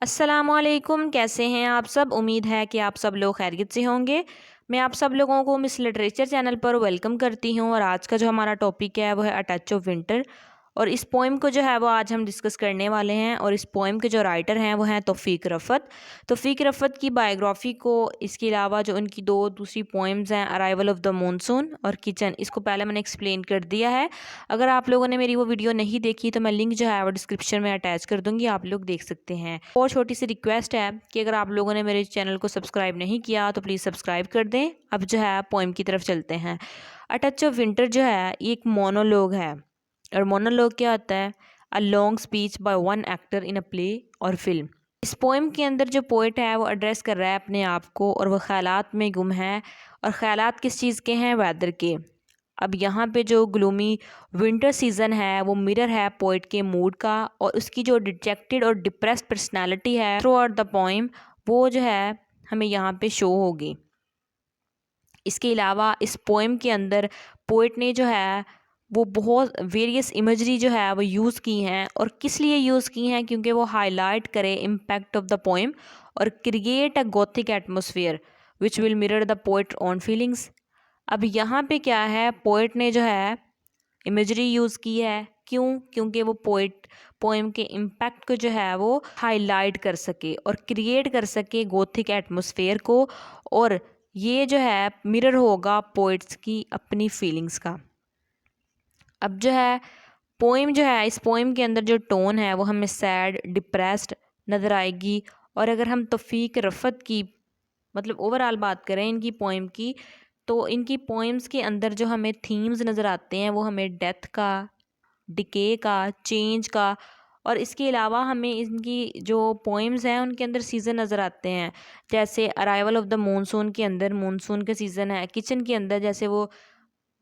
अस्सलामुअलैकुम, कैसे हैं आप सब। उम्मीद है कि आप सब लोग खैरियत से होंगे। मैं आप सब लोगों को मिस लिटरेचर चैनल पर वेलकम करती हूं और आज का जो हमारा टॉपिक है वो है अ टच ऑफ विंटर। और इस पोइम को जो है वो आज हम डिस्कस करने वाले हैं। और इस पोइम के जो राइटर हैं वो हैं तौफीक रफ़त। तौफीक रफ़त की बायोग्राफ़ी को, इसके अलावा जो उनकी दो दूसरी पोइम्स हैं, अराइवल ऑफ द मानसून और किचन, इसको पहले मैंने एक्सप्लेन कर दिया है। अगर आप लोगों ने मेरी वो वीडियो नहीं देखी तो मैं लिंक जो है वो डिस्क्रिप्शन में अटैच कर दूंगी, आप लोग देख सकते हैं। और छोटी सी रिक्वेस्ट है कि अगर आप लोगों ने मेरे चैनल को सब्सक्राइब नहीं किया तो प्लीज़ सब्सक्राइब कर दें। अब जो है पोइम की तरफ चलते हैं। अ टच ऑफ विंटर जो है ये एक मोनोलॉग है। और मोनोलॉग क्या होता है? A long speech by one actor in a play और फिल्म। इस पोइम के अंदर जो पोइट है वो एड्रेस कर रहा है अपने आप को, और वह ख्यालात में गुम है। और ख्यालात किस चीज़ के हैं? वेदर के। अब यहाँ पे जो ग्लूमी विंटर सीज़न है वो मिरर है पोइट के मूड का, और उसकी जो डिजेक्टेड और डिप्रेस्ड पर्सनालिटी है थ्रू आउट द पोइम, वो जो है हमें यहाँ पे शो होगी। इसके अलावा इस पोइम के अंदर पोइट ने जो है वो बहुत वेरियस इमेजरी जो है वो यूज़ की हैं। और किस लिए यूज़ की हैं? क्योंकि वो हाईलाइट करे इम्पैक्ट ऑफ द पोइम और create a Gothic atmosphere which will mirror the poet on feelings. अब यहाँ पे क्या है, पोइट ने जो है इमेजरी यूज़ की है। क्यों? क्योंकि वो पोइम के इम्पैक्ट को जो है वो हाईलाइट कर सके और क्रिएट कर सके गोथिक एटमॉस्फेयर को। और ये जो है मिरर होगा पोइट्स की अपनी फीलिंग्स का। अब जो है पोइम जो है, इस पोइम के अंदर जो टोन है वो हमें सैड, डिप्रेस्ड नज़र आएगी। और अगर हम तौफीक रफ़त की मतलब ओवरऑल बात करें इनकी पोइम की, तो इनकी पोइम्स के अंदर जो हमें थीम्स नज़र आते हैं वो हमें डेथ का, डिके का, चेंज का, और इसके अलावा हमें इनकी जो पोइम्स हैं उनके अंदर सीज़न नज़र आते हैं। जैसे अराइवल ऑफ द मानसून के अंदर मानसून का सीज़न है। किचन के अंदर जैसे वो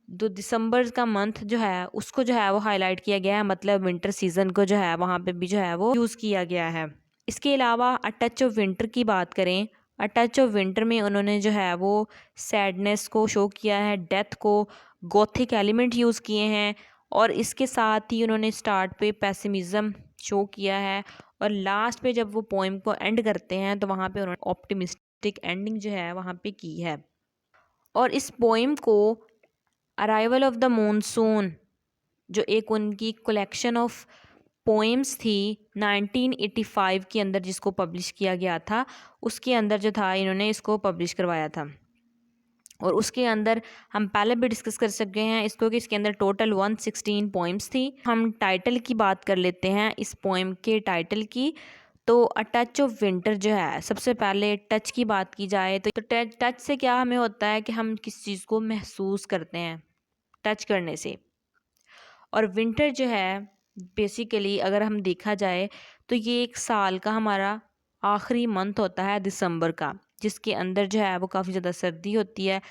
जो दिसंबर का मंथ जो है उसको जो है वो हाईलाइट किया गया है, मतलब विंटर सीज़न को जो है वहाँ पे भी जो है वो यूज़ किया गया है। इसके अलावा अ टच ऑफ विंटर की बात करें, अ टच ऑफ विंटर में उन्होंने जो है वो सैडनेस को शो किया है, डेथ को, गोथिक एलिमेंट यूज़ किए हैं, और इसके साथ ही उन्होंने स्टार्ट पे पेसिमिज़म शो किया है। और लास्ट पे जब वो पोइम को एंड करते हैं तो वहाँ पे उन्होंने ऑप्टिमिस्टिक एंडिंग जो है वहाँ पे की है। और इस पोइम को अराइवल ऑफ द मानसून, जो एक उनकी कलेक्शन ऑफ पोएम्स थी 1985 के अंदर जिसको पब्लिश किया गया था, उसके अंदर जो था इन्होंने इसको पब्लिश करवाया था। और उसके अंदर हम पहले भी डिस्कस कर सकते हैं इसको कि इसके अंदर टोटल 116 पोएम्स थी। हम टाइटल की बात कर लेते हैं इस पोएम के टाइटल की। तो अ टच ऑफ विंटर जो है, सबसे पहले टच की बात की जाए तो टच से क्या हमें होता है कि हम किस चीज़ को महसूस करते हैं टच करने से। और विंटर जो है बेसिकली अगर हम देखा जाए तो ये एक साल का हमारा आखिरी मंथ होता है दिसंबर का, जिसके अंदर जो है वो काफ़ी ज़्यादा सर्दी होती है।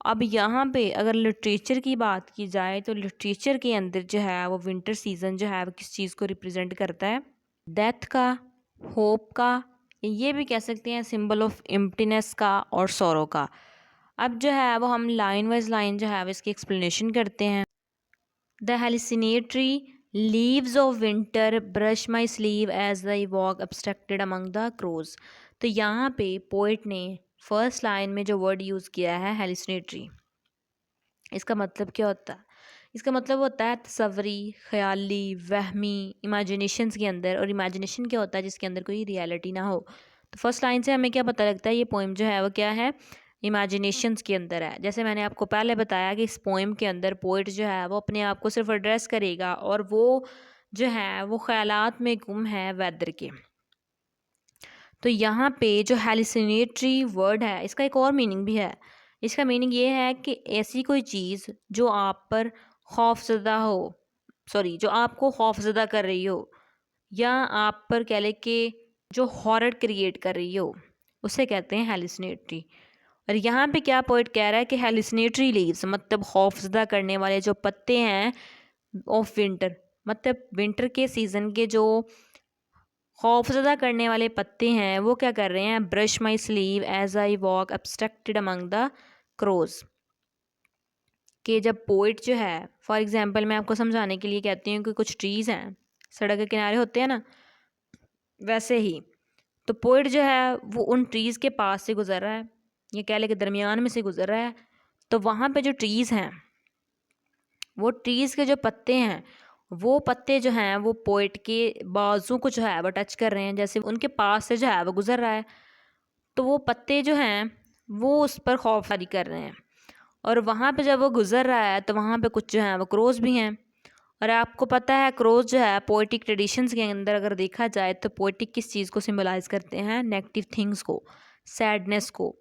अब यहाँ पे अगर लिटरेचर की बात की जाए तो लिटरेचर के अंदर जो है वो विंटर सीज़न जो है वो किस चीज़ को रिप्रेजेंट करता है? डेथ का, होप का, ये भी कह सकते हैं सिंबल ऑफ एम्प्टीनेस का और सॉरो का। अब जो है वो हम लाइन वाइज लाइन जो है वो इसकी एक्सप्लेनेशन करते हैं। The hallucinatory leaves of winter brush my sleeve as I walk abstracted among the crows। तो यहाँ पे पोइट ने फर्स्ट लाइन में जो वर्ड यूज़ किया है हेलिसिनेटरी, इसका मतलब क्या होता है? इसका मतलब होता है तसव्वुरी, ख्याली, वहमी, इमेजिनेशंस के अंदर। और इमेजिनेशन क्या होता है? जिसके अंदर कोई रियलिटी ना हो। तो फर्स्ट लाइन से हमें क्या पता लगता है? ये पोइम जो है वो क्या है? इमेजिनेशंस के अंदर है। जैसे मैंने आपको पहले बताया कि इस पोइम के अंदर पोइट जो है वो अपने आप को सिर्फ एड्रेस करेगा, और वो जो है वो ख्यालात में गुम है वेदर के। तो यहाँ पे जो हेलिसिनेटरी वर्ड है इसका एक और मीनिंग भी है। इसका मीनिंग ये है कि ऐसी कोई चीज़ जो आप पर खौफज़दा हो, सॉरी जो आपको खौफज़दा कर रही हो, या आप पर कह ले कि जो हॉरर क्रिएट कर रही हो, उसे कहते हैं हेलिसिनेटरी। और यहाँ पे क्या पोइट कह रहा है कि हेलिसिनेटरी लीव्स मतलब खौफज़दा करने वाले जो पत्ते हैं ऑफ विंटर, मतलब विंटर के सीज़न के जो खौफज़दा करने वाले पत्ते हैं वो क्या कर रहे हैं? Brush my sleeve as I walk abstracted among the crows. कि जब पोइट जो है, फॉर एग्जांपल मैं आपको समझाने के लिए कहती हूँ कि कुछ ट्रीज़ हैं सड़क के किनारे होते हैं ना, वैसे ही तो पोइट जो है वो उन ट्रीज़ के पास से गुजर रहा है, ये कह ले के दरमियान में से गुजर रहा है। तो वहाँ पे जो ट्रीज़ हैं, वो ट्रीज़ के जो पत्ते हैं, वो पत्ते जो हैं वो पोइट के बाजू को जो है वो टच कर रहे हैं, जैसे उनके पास से जो है वो गुजर रहा है। तो वो पत्ते जो हैं वो उस पर खौफ जारी कर रहे हैं। और वहाँ पे जब वो गुजर रहा है तो वहाँ पे कुछ जो है वो क्रोज भी हैं। और आपको पता है क्रोज जो है पोइटिक ट्रेडिशंस के अंदर अगर देखा जाए तो पोइटिक किस चीज़ को सिंबलाइज करते हैं, नेगेटिव थिंग्स को, सैडनेस को,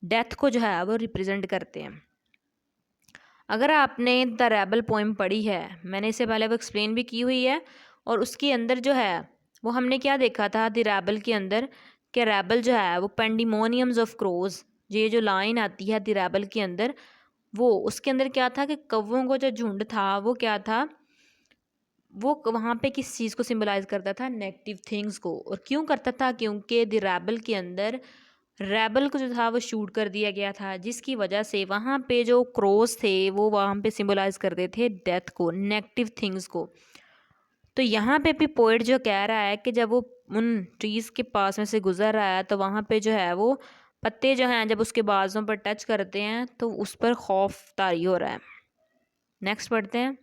डेथ को जो है वो रिप्रेजेंट करते हैं। अगर आपने द रेबल पोइम पढ़ी है, मैंने इससे पहले वो एक्सप्लेन भी की हुई है, और उसके अंदर जो है वो हमने क्या देखा था द रेबल के अंदर, कि रेबल जो है वो पेंडिमोनियम्स ऑफ क्रोज, ये जो लाइन आती है द रेबल के अंदर, वो उसके अंदर क्या था कि कौवों को जो झुंड था वो क्या था, वो वहाँ पे किस चीज़ को सिंबलाइज करता था, नेगेटिव थिंग्स को। और क्यों करता था, क्योंकि द रेबल के अंदर रेबल को जो था वो शूट कर दिया गया था, जिसकी वजह से वहाँ पे जो क्रोस थे वो वहाँ पे सिंबलाइज करते थे डेथ को, नेगेटिव थिंग्स को। तो यहाँ पे भी पोइट जो कह रहा है कि जब वो उन ट्रीज़ के पास में से गुजर रहा है तो वहाँ पे जो है वो पत्ते जो हैं जब उसके बाजों पर टच करते हैं तो उस पर खौफ तारी हो रहा है। नेक्स्ट पढ़ते हैं।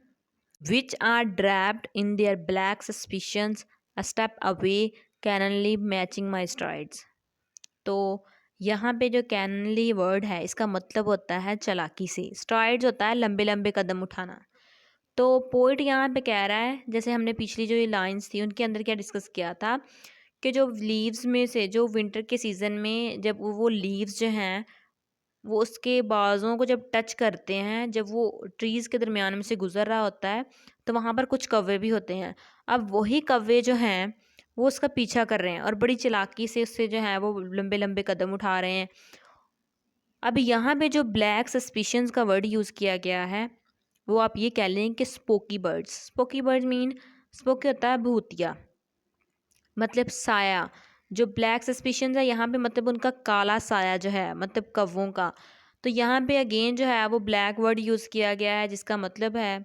Which are draped in their black suspicions a step away cannily matching my strides. तो यहाँ पे जो कैननली वर्ड है इसका मतलब होता है चालाकी से, स्ट्राइड्स होता है लंबे लंबे कदम उठाना। तो पोइट यहाँ पे कह रहा है, जैसे हमने पिछली जो ये लाइंस थी उनके अंदर क्या डिस्कस किया था, कि जो लीव्स में से जो विंटर के सीज़न में जब वो लीव्स जो हैं वो उसके बाज़ों को जब टच करते हैं, जब वो ट्रीज़ के दरमियान में से गुजर रहा होता है तो वहाँ पर कुछ कौवे भी होते हैं। अब वही कौवे जो हैं वो उसका पीछा कर रहे हैं और बड़ी चालाकी से उससे जो है वो लंबे लंबे कदम उठा रहे हैं। अब यहाँ पे जो ब्लैक सस्पिशंस का वर्ड यूज़ किया गया है वो आप ये कह लें कि spooky birds. Spooky birds mean, spooky होता है भूतिया, मतलब साया। जो ब्लैक सस्पिशंस है यहाँ पे मतलब उनका काला साया जो है, मतलब कौवों का। तो यहाँ पे अगेन जो है वो ब्लैक वर्ड यूज़ किया गया है, जिसका मतलब है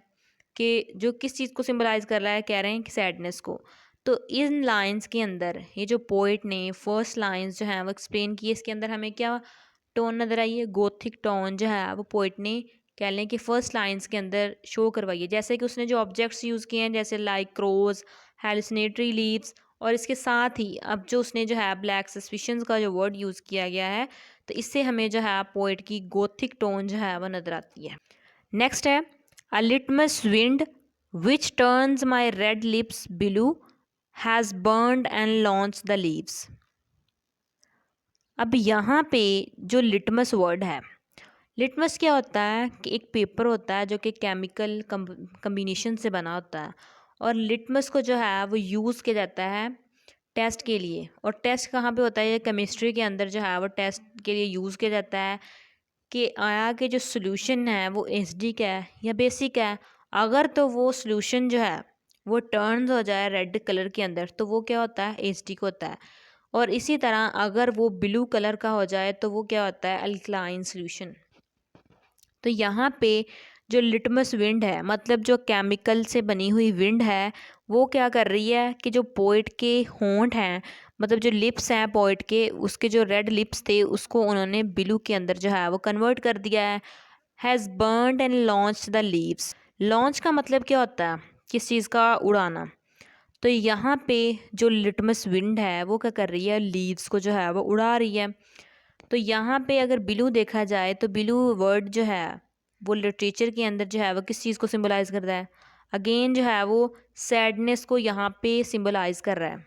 कि जो किस चीज़ को सिंबलाइज कर रहा है, कह रहे हैं कि सैडनेस को। तो इन लाइंस के अंदर ये जो पोइट ने फर्स्ट लाइंस जो है वो एक्सप्लेन की, इसके अंदर हमें क्या टोन नज़र आई है, गोथिक टोन जो है वो पोइट ने कह लें कि फर्स्ट लाइंस के अंदर शो करवाई है। जैसे कि उसने जो ऑब्जेक्ट्स यूज़ किए हैं जैसे लाइक क्रोज, हेलुसिनेटरी लीव्स, और इसके साथ ही अब जो उसने जो है ब्लैक सस्पिशंस का जो वर्ड यूज़ किया गया है, तो इससे हमें जो है पोइट की गोथिक टोन जो है वह नज़र आती है। नेक्स्ट है a litmus wind which turns my red lips blue has burned and launch the leaves. अब यहाँ पे जो लिटमस वर्ड है, लिटमस क्या होता है कि एक पेपर होता है जो कि केमिकल कम्बिनेशन से बना होता है, और लिटमस को जो है वो यूज़ किया जाता है टेस्ट के लिए। और टेस्ट कहाँ पे होता है, ये केमिस्ट्री के अंदर जो है वो टेस्ट के लिए यूज़ किया जाता है कि आया कि जो सोल्यूशन है वो एसिडिक है या बेसिक है। अगर तो वो सोल्यूशन जो है वो टर्न्स हो जाए रेड कलर के अंदर तो वो क्या होता है, एसिडिक होता है। और इसी तरह अगर वो ब्लू कलर का हो जाए तो वो क्या होता है, अल्कलाइन सोल्यूशन। तो यहाँ पे जो लिटमस विंड है, मतलब जो केमिकल से बनी हुई विंड है, वो क्या कर रही है कि जो पोइट के होंठ हैं, मतलब जो लिप्स हैं पोइट के, उसके जो रेड लिप्स थे उसको उन्होंने ब्लू के अंदर जो है वो कन्वर्ट कर दिया है। Has burned and launch the leaves. Launch का मतलब क्या होता है, किस चीज़ का, उड़ाना। तो यहाँ पे जो लिटमस विंड है वो क्या कर रही है, लीव्स को जो है वो उड़ा रही है। तो यहाँ पे अगर ब्लू देखा जाए तो ब्लू वर्ड जो है वो लिटरेचर के अंदर जो है वो किस चीज़ को सिंबलाइज करता है, अगेन जो है वो सैडनेस को यहाँ पे सिंबलाइज कर रहा है।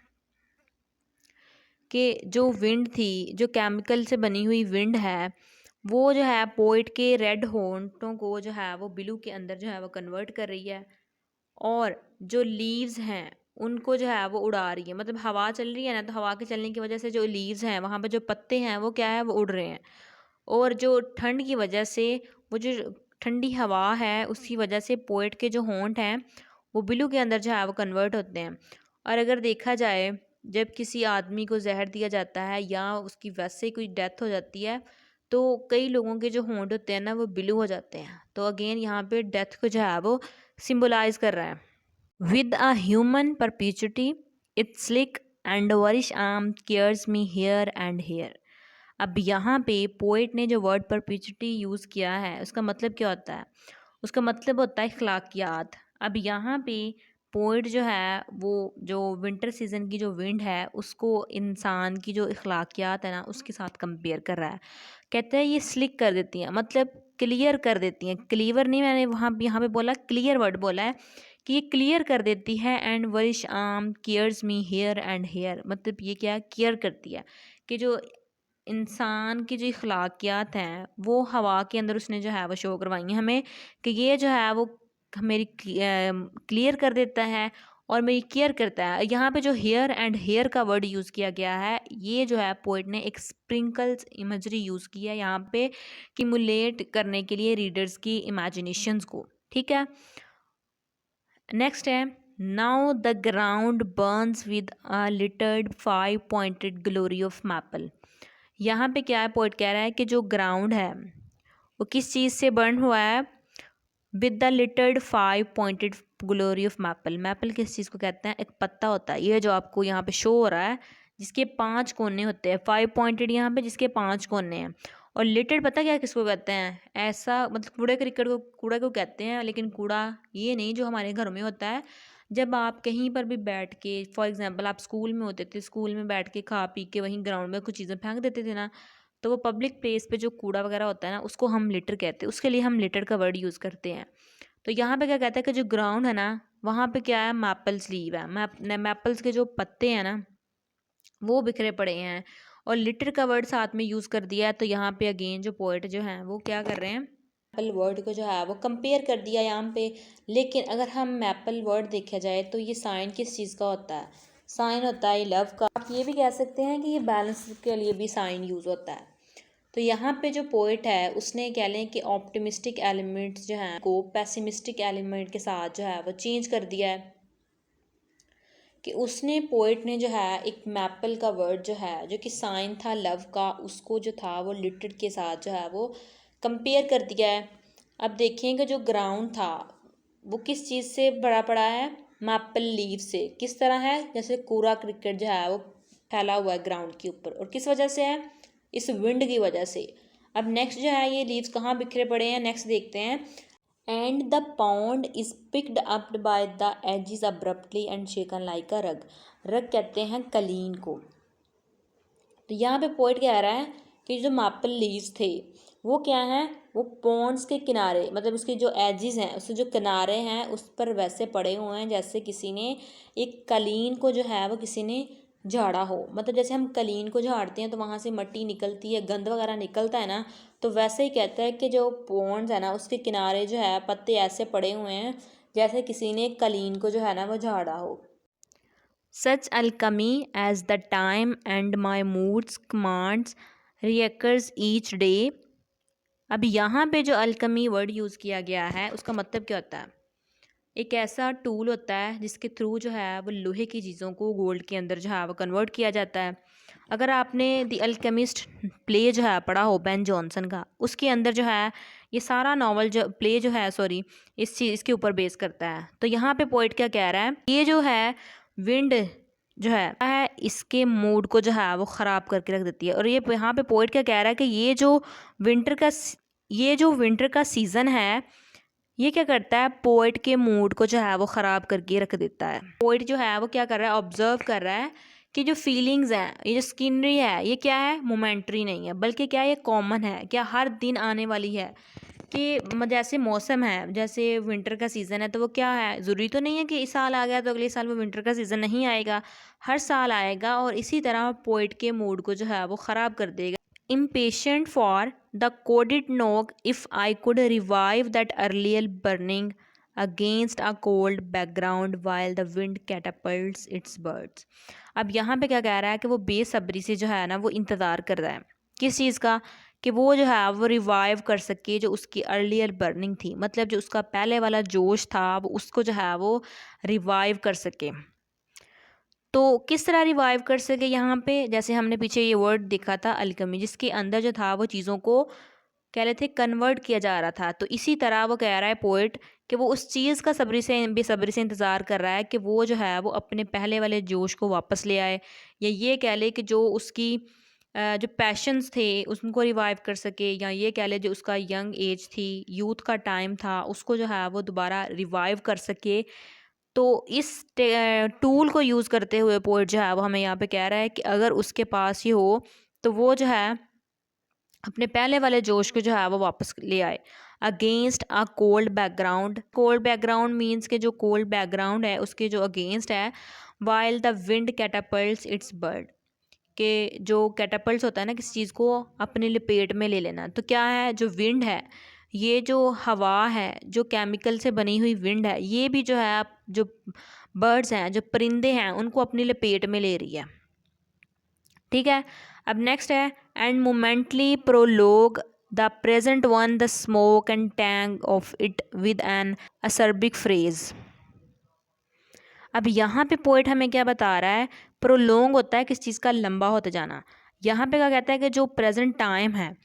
कि जो विंड थी, जो केमिकल से बनी हुई विंड है, वो जो है पोइट के रेड होंठों को जो है वो ब्लू के अंदर जो है वो कन्वर्ट कर रही है। और जो लीव्स हैं उनको जो है वो उड़ा रही है, मतलब हवा चल रही है ना, तो हवा के चलने की वजह से जो लीव्स हैं वहाँ पे जो पत्ते हैं वो क्या है, वो उड़ रहे हैं। और जो ठंड की वजह से, वो जो ठंडी हवा है उसकी वजह से पोइट के जो होंठ हैं वो ब्लू के अंदर जो है वो कन्वर्ट होते हैं। और अगर देखा जाए जब किसी आदमी को जहर दिया जाता है या उसकी वैसे कोई डेथ हो जाती है तो कई लोगों के जो होंठ होते हैं ना वो ब्लू हो जाते हैं। तो अगेन यहाँ पे डेथ को जो है वो सिंबलाइज कर रहा है। With a human perpetuity its slick and whorish arm cares me here and here. अब यहाँ पे पोइट ने जो वर्ड परपेचुइटी यूज़ किया है उसका मतलब क्या होता है? उसका मतलब होता है अखलाकियात। अब यहाँ पे पोइट जो है वो जो विंटर सीज़न की जो विंड है उसको इंसान की जो अखलाकियात है ना उसके साथ कंपेयर कर रहा है। कहते हैं ये स्लिक कर देती हैं, मतलब क्लियर कर देती हैं। क्लीवर नहीं, मैंने वहाँ यहाँ पे बोला क्लियर वर्ड बोला है कि ये क्लियर कर देती है। And whorish arm cares me here and here, मतलब ये क्या है, केयर करती है कि जो इंसान की जो अखलाकियात हैं वो हवा के अंदर उसने जो है वो शो करवाई हैं हमें कि ये जो है वो मेरी क्लियर कर देता है और मेरी केयर करता है। यहाँ पे जो हेयर एंड हेयर का वर्ड यूज़ किया गया है, ये जो है पोइट ने एक स्प्रिंकल्स इमेजरी यूज़ की है यहाँ पे किमुलेट करने के लिए रीडर्स की इमेजिनेशंस को। ठीक है, नेक्स्ट है now the ground Burns with a littered 5 pointed glory of maple. यहाँ पे क्या है, पोइट कह रहा है कि जो ग्राउंड है वो किस चीज़ से बर्न हुआ है? With the littered 5 pointed glory of maple. Maple किस चीज़ को कहते हैं? एक पत्ता होता है, ये जो आपको यहाँ पे शो हो रहा है जिसके 5 कोने होते हैं, 5 पॉइंटेड यहाँ पे जिसके 5 कोने हैं। और लिटर्ड पता क्या किसको कहते हैं? ऐसा मतलब कूड़े क्रिकेट को कूड़ा को कहते हैं, लेकिन कूड़ा ये नहीं जो हमारे घरों में होता है। जब आप कहीं पर भी बैठ के, फॉर एग्जांपल आप स्कूल में होते थे, स्कूल में बैठ के खा पी के वहीं ग्राउंड में कुछ चीज़ें फेंक देते थे ना, तो वो पब्लिक प्लेस पे जो कूड़ा वगैरह होता है ना उसको हम लिटर कहते हैं, उसके लिए हम लिटर का वर्ड यूज़ करते हैं। तो यहाँ पे क्या कहता है कि जो ग्राउंड है ना वहाँ पे क्या है, मैपल्स लीव है। मैपल्स के जो पत्ते हैं ना वो बिखरे पड़े हैं और लिटर का वर्ड साथ में यूज़ कर दिया है। तो यहाँ पे अगेन जो पोएट जो हैं वो क्या कर रहे हैं, मैपल वर्ड को जो है वो कंपेयर कर दिया यहाँ पे। लेकिन अगर हम मैपल वर्ड देखा जाए तो ये साइन किस चीज़ का होता है? साइन होता है लव का। आप ये भी कह सकते हैं कि ये बैलेंस के लिए भी साइन यूज़ होता है। तो यहाँ पे जो पोइट है उसने कह लें कि ऑप्टिमिस्टिक एलिमेंट्स जो हैं को पैसिमिस्टिक एलिमेंट के साथ जो है वो चेंज कर दिया है। कि उसने पोइट ने जो है एक मैपल का वर्ड जो है जो कि साइन था लव का, उसको जो था वो लिटरेड के साथ जो है वो कंपेयर कर दिया है। अब देखेंगे जो ग्राउंड था वो किस चीज़ से भरा पड़ा है? मैपल लीव से। किस तरह है? जैसे कूड़ा क्रिकेट जो है वो फैला हुआ है ग्राउंड के ऊपर, और किस वजह से है? इस विंड की वजह से। अब नेक्स्ट जो है ये लीव्स कहाँ बिखरे पड़े हैं, नेक्स्ट देखते हैं। And the pound is picked up by the edges abruptly and shaken like अ रग। रग कहते हैं कलीन को। तो यहाँ पे पोइट कह रहा है कि जो मैपल लीव्स थे वो क्या हैं, वो पॉन्ड्स के किनारे, मतलब उसके जो एजिज हैं, उसके जो किनारे हैं उस पर वैसे पड़े हुए हैं जैसे किसी ने एक कलीन को जो है वो किसी ने झाड़ा हो। मतलब जैसे हम कलीन को झाड़ते हैं तो वहाँ से मिट्टी निकलती है, गंद वगैरह निकलता है ना, तो वैसे ही कहता है कि जो पॉन्ड्स है ना उसके किनारे जो है पत्ते ऐसे पड़े हुए हैं जैसे किसी ने कलीन को जो है ना वो झाड़ा हो। सच alchemy as the time and my moods commands reoccurs each day। अब यहाँ पे जो अल्कमी वर्ड यूज़ किया गया है उसका मतलब क्या होता है? एक ऐसा टूल होता है जिसके थ्रू जो है वो लोहे की चीज़ों को गोल्ड के अंदर जो है वो कन्वर्ट किया जाता है। अगर आपने द अल्केमिस्ट प्ले जो है पढ़ा हो बेन जॉनसन का, उसके अंदर जो है ये सारा नॉवल जो प्ले जो है सॉरी इस चीज़ इसके ऊपर बेस करता है। तो यहाँ पे पोइट क्या कह रहा है, ये जो है विंड जो है इसके मूड को जो है वो ख़राब करके रख देती है। और ये यहाँ पे पोइट क्या कह रहा है कि ये जो विंटर का सीज़न है ये क्या करता है, पोइट के मूड को जो है वो ख़राब करके रख देता है। पोइट जो है वो क्या कर रहा है, ऑब्जर्व कर रहा है कि जो फीलिंग्स हैं, ये जो स्किनरी है, ये क्या है, मोमेंट्री नहीं है, बल्कि क्या है, ये कॉमन है, क्या हर दिन आने वाली है। कि जैसे मौसम है, जैसे विंटर का सीज़न है तो वो क्या है, ज़रूरी तो नहीं है कि इस साल आ गया तो अगले साल वो विंटर का सीज़न नहीं आएगा, हर साल आएगा। और इसी तरह पोइट के मूड को जो है वो ख़राब कर देगा। Impatient for the coded knock if I could revive that earlier burning against a cold background while the wind catapults its birds। अब यहाँ पे क्या कह रहा है कि वो बेसब्री से जो है ना वो इंतज़ार कर रहा है किस चीज़ का, कि वो जो है वो रिवाइव कर सके जो उसकी अर्लियर बर्निंग थी, मतलब जो उसका पहले वाला जोश था वो उसको जो है वो रिवाइव कर सके। तो किस तरह रिवाइव कर सके यहाँ पे, जैसे हमने पीछे ये वर्ड देखा था अल्केमी, जिसके अंदर जो था वो चीज़ों को कह रहे थे कन्वर्ट किया जा रहा था। तो इसी तरह वो कह रहा है पोइट कि वो उस चीज़ का बेसब्री से इंतज़ार कर रहा है कि वो जो है वो अपने पहले वाले जोश को वापस ले आए, या ये कह ले कि जो उसकी जो पैशंस थे उनको रिवाइव कर सके, या ये कह ले जो उसका यंग एज थी, यूथ का टाइम था, उसको जो है वो दोबारा रिवाइव कर सके। तो इस टूल को यूज़ करते हुए पोइट जो है वो हमें यहाँ पे कह रहा है कि अगर उसके पास ये हो तो वो जो है अपने पहले वाले जोश को जो है वो वापस ले आए। Against a cold background means के जो कोल्ड बैकग्राउंड है उसके जो अगेंस्ट है। While the wind catapults its bird, के जो कैटापल्ट्स होता है ना किसी चीज़ को अपने लपेट में ले लेना, तो क्या है जो विंड है, ये जो हवा है, जो केमिकल से बनी हुई विंड है, ये भी जो है जो बर्ड्स हैं, जो परिंदे हैं, उनको अपनी लपेट में ले रही है। ठीक है। अब नेक्स्ट है and momentarily prolong the present one the smoke and tang of it with an acerbic phrase. अब यहाँ पे पोइट हमें क्या बता रहा है, प्रोलोंग होता है किस चीज़ का लंबा होते जाना। यहाँ पे क्या कहता है कि जो प्रेजेंट टाइम है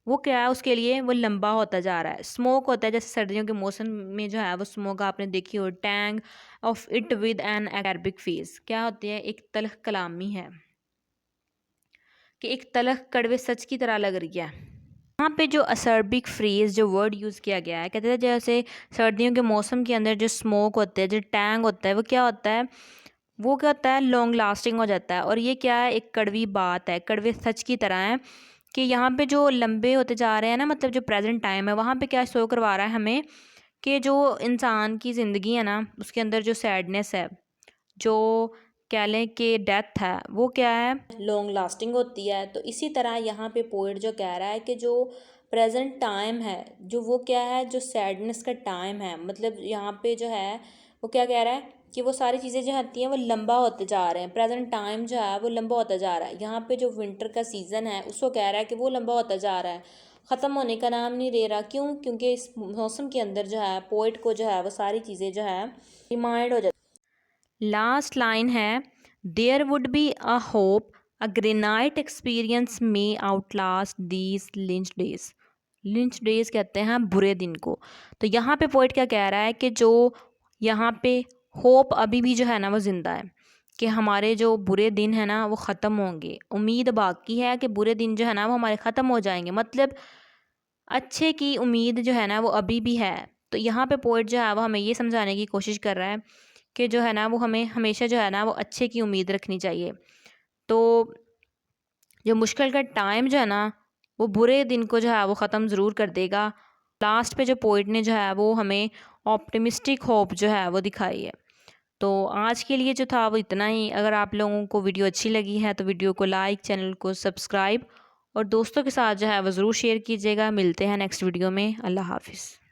वो क्या है, उसके लिए वो लंबा होता जा रहा है। स्मोक होता है जैसे सर्दियों के मौसम में जो है वो स्मोक आपने देखी हो। Tang of it with an Arabic face, क्या होती है, एक तलख कलामी है कि एक तलख कड़वे सच की तरह लग रही है। यहाँ पे जो असर्बिक फ्रेज जो वर्ड यूज़ किया गया है, कहते हैं जैसे सर्दियों के मौसम के अंदर जो स्मोक होता है, जो टैंग होता है, वो क्या होता है, वो क्या होता है, लॉन्ग लास्टिंग हो जाता है। और ये क्या है, एक कड़वी बात है, कड़वे सच की तरह है कि यहाँ पे जो लंबे होते जा रहे हैं ना, मतलब जो प्रेजेंट टाइम है वहाँ पे क्या शो करवा रहा है हमें कि जो इंसान की ज़िंदगी है ना उसके अंदर जो सैडनेस है, जो कह लें कि डेथ है, वो क्या है, लॉन्ग लास्टिंग होती है। तो इसी तरह यहाँ पे पोइट जो कह रहा है कि जो प्रेजेंट टाइम है, जो वो क्या है, जो सैडनेस का टाइम है, मतलब यहाँ पे जो है वो क्या कह रहा है कि वो सारी चीज़ें जो आती हैं वो लंबा होते जा रहे हैं। प्रेजेंट टाइम जो है वो लंबा होता जा रहा है। यहाँ पे जो विंटर का सीज़न है उसको कह रहा है कि वो लंबा होता जा रहा है, ख़त्म होने का नाम नहीं ले रहा। क्यों? क्योंकि इस मौसम के अंदर जो है पोइट को जो है वो सारी चीज़ें जो है रिमाइंड हो जाती। लास्ट लाइन है there would be a hope a granite experience may outlast these lynch days. Lynch days कहते हैं बुरे दिन को। तो यहाँ पे पोइट क्या कह रहा है कि जो यहाँ पे होप अभी भी जो है ना वो ज़िंदा है कि हमारे जो बुरे दिन है ना वो ख़त्म होंगे। उम्मीद बाकी है कि बुरे दिन जो है ना वो हमारे ख़त्म हो जाएंगे, मतलब अच्छे की उम्मीद जो है ना वो अभी भी है। तो यहाँ पे पोइट जो है वो हमें ये समझाने की कोशिश कर रहा है कि जो है ना वो हमें हमेशा जो है ना वो अच्छे की उम्मीद रखनी चाहिए। तो जो मुश्किल का टाइम जो है ना वो बुरे दिन को जो है वो ख़त्म ज़रूर कर देगा। लास्ट पे जो पोइट ने जो है वो हमें ऑप्टिमिस्टिक होप जो है वो दिखाई है। तो आज के लिए जो था वो इतना ही। अगर आप लोगों को वीडियो अच्छी लगी है तो वीडियो को लाइक, चैनल को सब्सक्राइब और दोस्तों के साथ जो है वो ज़रूर शेयर कीजिएगा। मिलते हैं नेक्स्ट वीडियो में। अल्लाह हाफिज़।